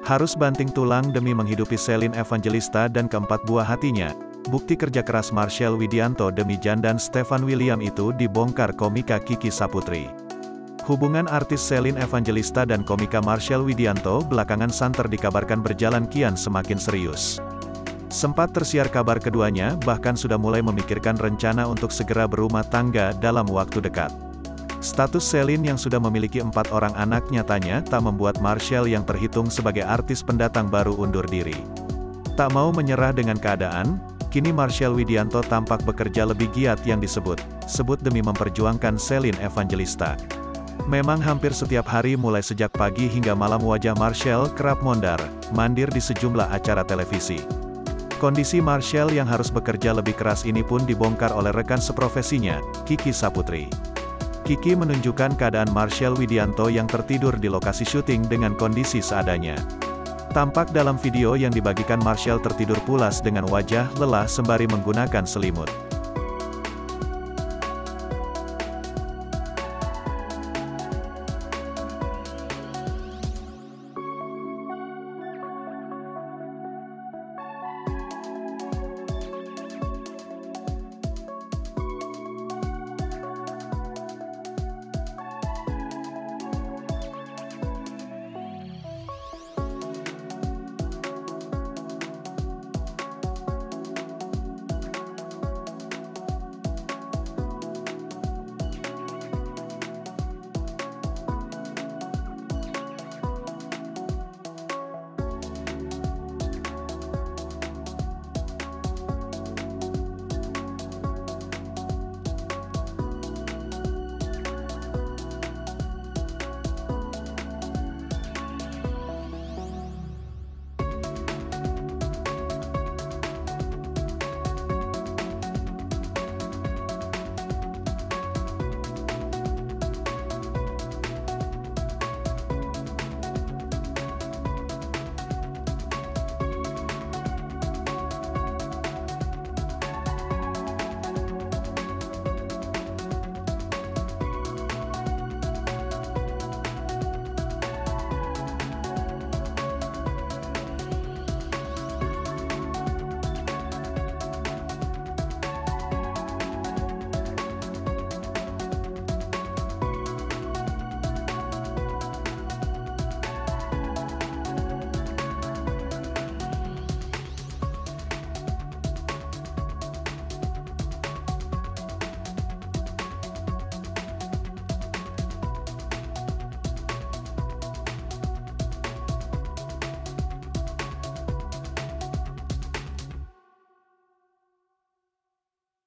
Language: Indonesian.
Harus banting tulang demi menghidupi Celine Evangelista dan keempat buah hatinya. Bukti kerja keras Marcel Widianto demi Jandan Stefan William itu dibongkar komika Kiki Saputri. Hubungan artis Celine Evangelista dan komika Marcel Widianto belakangan santer dikabarkan berjalan kian semakin serius. Sempat tersiar kabar keduanya bahkan sudah mulai memikirkan rencana untuk segera berumah tangga dalam waktu dekat. Status Celine yang sudah memiliki 4 orang anak nyatanya tak membuat Marcel yang terhitung sebagai artis pendatang baru undur diri. Tak mau menyerah dengan keadaan, kini Marcel Widianto tampak bekerja lebih giat yang disebut demi memperjuangkan Celine Evangelista. Memang hampir setiap hari mulai sejak pagi hingga malam wajah Marcel kerap mondar-mandir di sejumlah acara televisi. Kondisi Marcel yang harus bekerja lebih keras ini pun dibongkar oleh rekan seprofesinya, Kiki Saputri. Kiki menunjukkan keadaan Marcel Widianto yang tertidur di lokasi syuting dengan kondisi seadanya. Tampak dalam video yang dibagikan Marcel tertidur pulas dengan wajah lelah sembari menggunakan selimut.